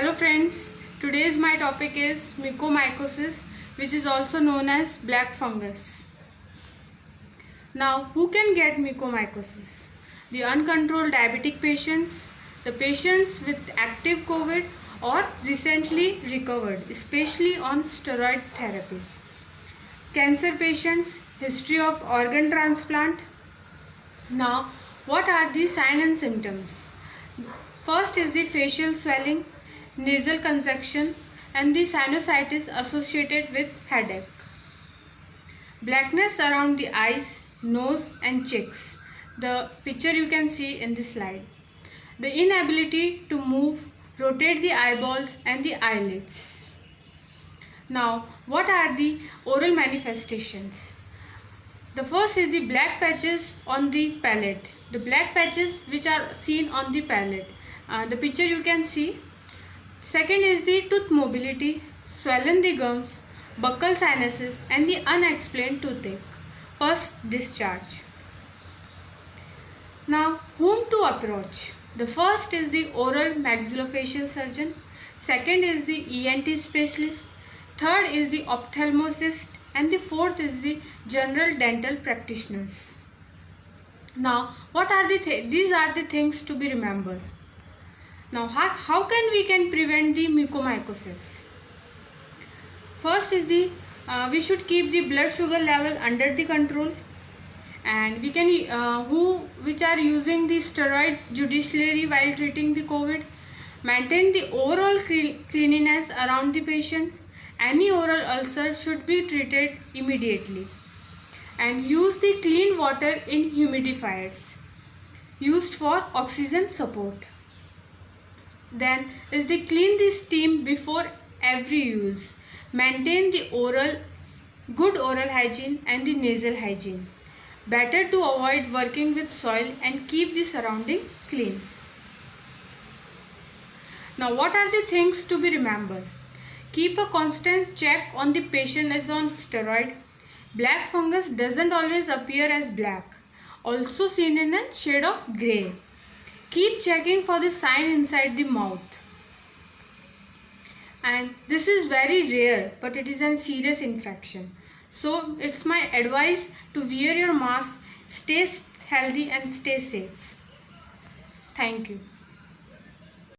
Hello friends, today's my topic is mucormycosis, which is also known as black fungus. Now, who can get mucormycosis? The uncontrolled diabetic patients, the patients with active COVID or recently recovered, especially on steroid therapy. Cancer patients, history of organ transplant. Now, what are the signs and symptoms? First is the facial swelling, nasal congestion, and the sinusitis associated with headache. Blackness around the eyes, nose, and cheeks. The picture you can see in the slide. The inability to move, rotate the eyeballs and the eyelids. Now, what are the oral manifestations? The first is the black patches on the palate. The black patches which are seen on the palate. The picture you can see. Second is the tooth mobility, swollen the gums, buccal sinuses and the unexplained toothache, pus discharge. Now, whom to approach? The first is the oral maxillofacial surgeon, second is the ENT specialist, third is the ophthalmologist, and the fourth is the general dental practitioners. Now, what are these are the things to be remembered. Now, how can we prevent the mucormycosis? First is we should keep the blood sugar level under the control, and we can which are using the steroid judiciously while treating the COVID, maintain the overall cleanliness around the patient. Any oral ulcer should be treated immediately, and use the clean water in humidifiers used for oxygen support. Then is the clean the steam before every use. Maintain the good oral hygiene and the nasal hygiene. Better to avoid working with soil and keep the surrounding clean. Now, what are the things to be remembered? Keep a constant check on the patient is on steroid. Black fungus doesn't always appear as black, also seen in a shade of grey. Keep checking for the sign inside the mouth. And this is very rare, but it is a serious infection. So it's my advice to wear your mask, stay healthy and stay safe. Thank you.